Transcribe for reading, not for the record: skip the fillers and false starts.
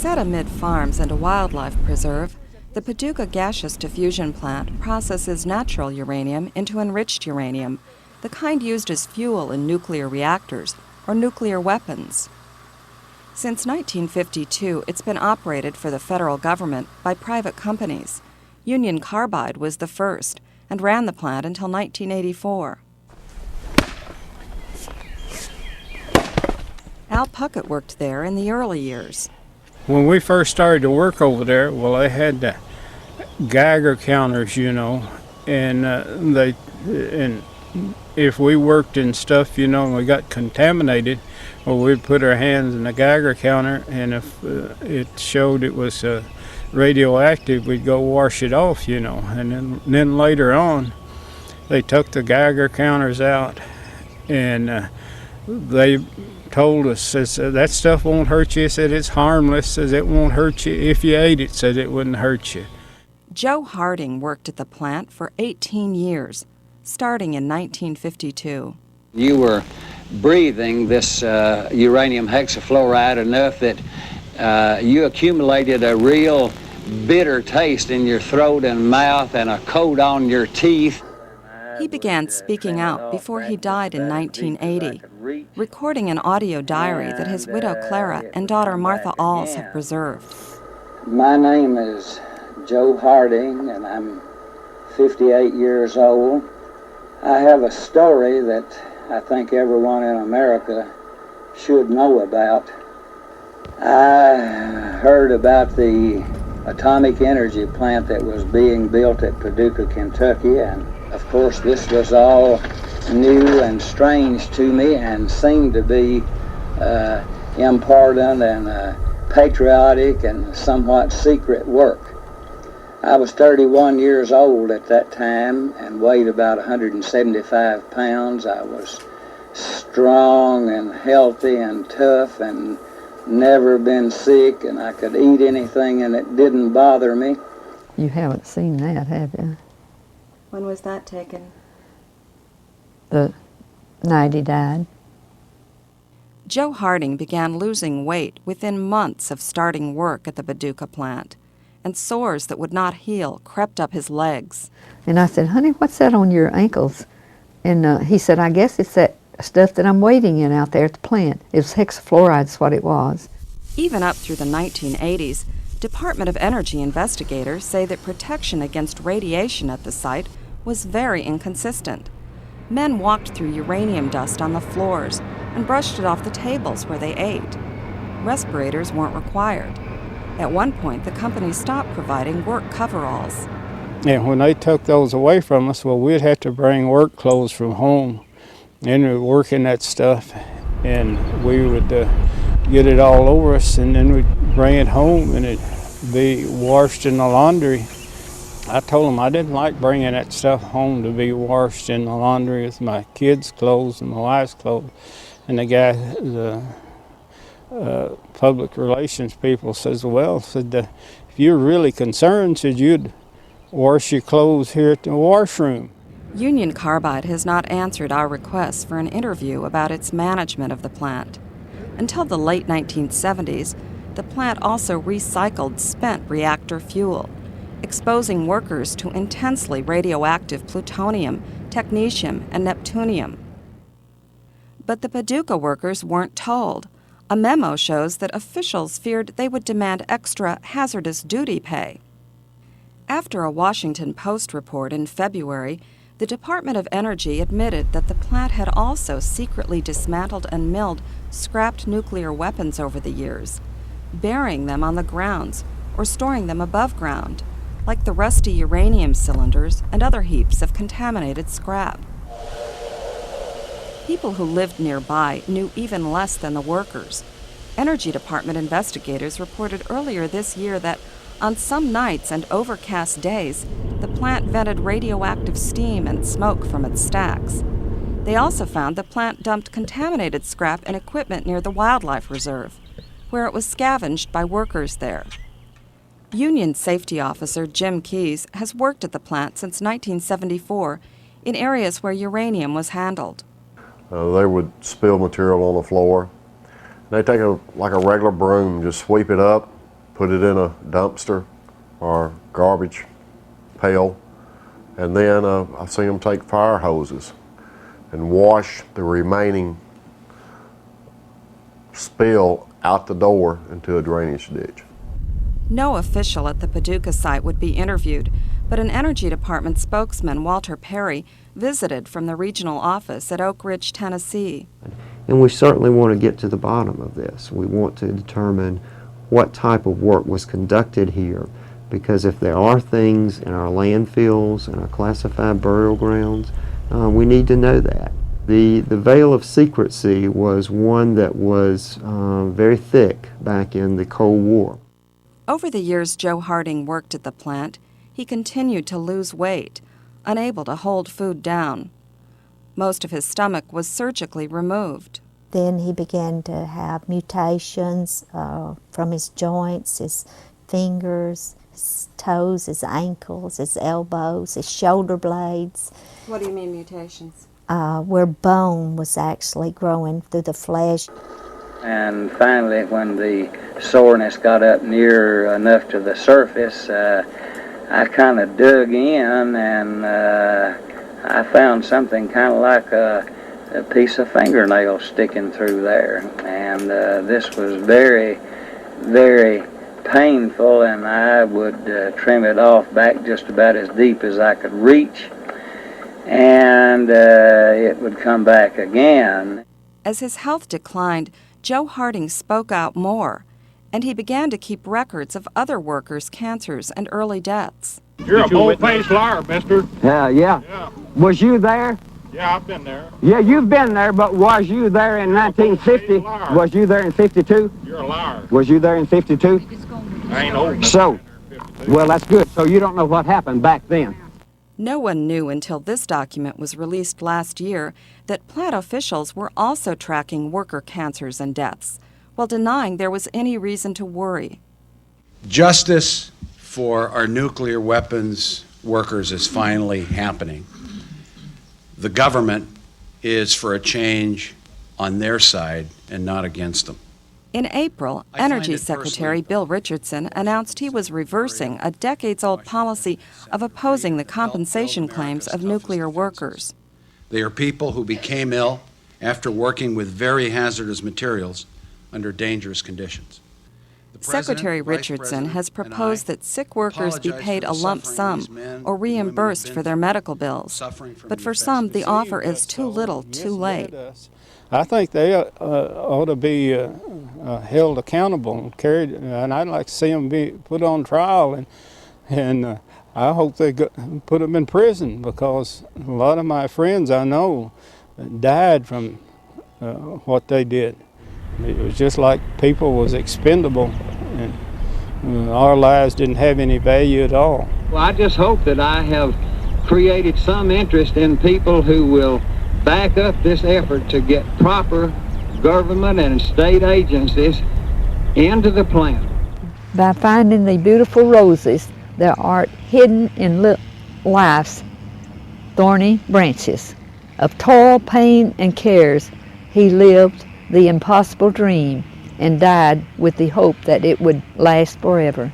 Set amid farms and a wildlife preserve, the Paducah Gaseous Diffusion Plant processes natural uranium into enriched uranium, the kind used as fuel in nuclear reactors or nuclear weapons. Since 1952, it's been operated for the federal government by private companies. Union Carbide was the first and ran the plant until 1984. Al Puckett worked there in the early years. When we first started to work over there, well, they had the Geiger counters, and if we worked in stuff, and we got contaminated, well, we'd put our hands in the Geiger counter, and if it showed it was radioactive, we'd go wash it off, and then later on, they took the Geiger counters out, and they told us, says, that stuff won't hurt you. Said it's harmless. Says it won't hurt you if you ate it. Said it wouldn't hurt you. Joe Harding worked at the plant for 18 years, starting in 1952. You were breathing this uranium hexafluoride enough that you accumulated a real bitter taste in your throat and mouth and a coat on your teeth. He began speaking out before he died in 1980, recording an audio diary that his widow Clara and daughter Martha Alls have preserved. My name is Joe Harding, and I'm 58 years old. I have a story that I think everyone in America should know about. I heard about the atomic energy plant that was being built at Paducah, Kentucky, and of course this was all new and strange to me and seemed to be important and patriotic and somewhat secret work. I was 31 years old at that time and weighed about 175 pounds. I was strong and healthy and tough and never been sick, and I could eat anything and it didn't bother me. You haven't seen that, have you? When was that taken? The night he died. Joe Harding began losing weight within months of starting work at the Paducah plant, and sores that would not heal crept up his legs. And I said, honey, what's that on your ankles? And he said, I guess it's that stuff that I'm waiting in out there at the plant. It was hexafluoride is what it was. Even up through the 1980s, Department of Energy investigators say that protection against radiation at the site was very inconsistent. Men walked through uranium dust on the floors and brushed it off the tables where they ate. Respirators weren't required. At one point, the company stopped providing work coveralls. And when they took those away from us, well, we'd have to bring work clothes from home. And we'd work in that stuff, and we would get it all over us, and then we'd bring it home, and it'd be washed in the laundry. I told them I didn't like bringing that stuff home to be washed in the laundry with my kids' clothes and my wife's clothes. And the guy, the public relations people said, if you're really concerned, said you'd wash your clothes here at the washroom. Union Carbide has not answered our requests for an interview about its management of the plant. Until the late 1970s, the plant also recycled spent reactor fuel, exposing workers to intensely radioactive plutonium, technetium, and neptunium. But the Paducah workers weren't told. A memo shows that officials feared they would demand extra hazardous duty pay. After a Washington Post report in February, the Department of Energy admitted that the plant had also secretly dismantled and milled scrapped nuclear weapons over the years, burying them on the grounds or storing them above ground, like the rusty uranium cylinders and other heaps of contaminated scrap. People who lived nearby knew even less than the workers. Energy Department investigators reported earlier this year that on some nights and overcast days, the plant vented radioactive steam and smoke from its stacks. They also found the plant dumped contaminated scrap and equipment near the wildlife reserve, where it was scavenged by workers there. Union Safety Officer Jim Keyes has worked at the plant since 1974 in areas where uranium was handled. They would spill material on the floor. They take like a regular broom, just sweep it up, put it in a dumpster or garbage pail, and then I've seen them take fire hoses and wash the remaining spill out the door into a drainage ditch. No official at the Paducah site would be interviewed, but an Energy Department spokesman, Walter Perry, visited from the regional office at Oak Ridge, Tennessee. And we certainly want to get to the bottom of this. We want to determine what type of work was conducted here, because if there are things in our landfills and our classified burial grounds, we need to know that. The veil of secrecy was one that was very thick back in the Cold War. Over the years Joe Harding worked at the plant, he continued to lose weight, unable to hold food down. Most of his stomach was surgically removed. Then he began to have mutations from his joints, his fingers, his toes, his ankles, his elbows, his shoulder blades. What do you mean mutations? Where bone was actually growing through the flesh. And finally, when the soreness got up near enough to the surface, I kind of dug in, and I found something kind of like a piece of fingernail sticking through there. And this was very, very painful, and I would trim it off back just about as deep as I could reach, and it would come back again. As his health declined, Joe Harding spoke out more, and he began to keep records of other workers' cancers and early deaths. You're a bold-faced liar, mister. Yeah. Was you there? Yeah, I've been there. Yeah, you've been there, but was you there in 1950? Was you there in 52? You're a liar. Was you there in 52? I ain't old enough. So, well, that's good. So you don't know what happened back then. No one knew until this document was released last year that plant officials were also tracking worker cancers and deaths, while denying there was any reason to worry. Justice for our nuclear weapons workers is finally happening. The government is for a change on their side and not against them. In April, Energy Secretary Bill Richardson announced he was reversing a decades-old policy of opposing the compensation claims of nuclear workers. They are people who became ill after working with very hazardous materials under dangerous conditions. Secretary Richardson has proposed that sick workers be paid a lump sum or reimbursed for their medical bills. But for some, the offer is too little, too late. I think they ought to be held accountable and carried, and I'd like to see them be put on trial, and I hope they put them in prison, because a lot of my friends I know died from what they did. It was just like people was expendable, and our lives didn't have any value at all. Well, I just hope that I have created some interest in people who will back up this effort to get proper government and state agencies into the plant. By finding the beautiful roses that are hidden in life's thorny branches. Of toil, pain, and cares, he lived the impossible dream and died with the hope that it would last forever.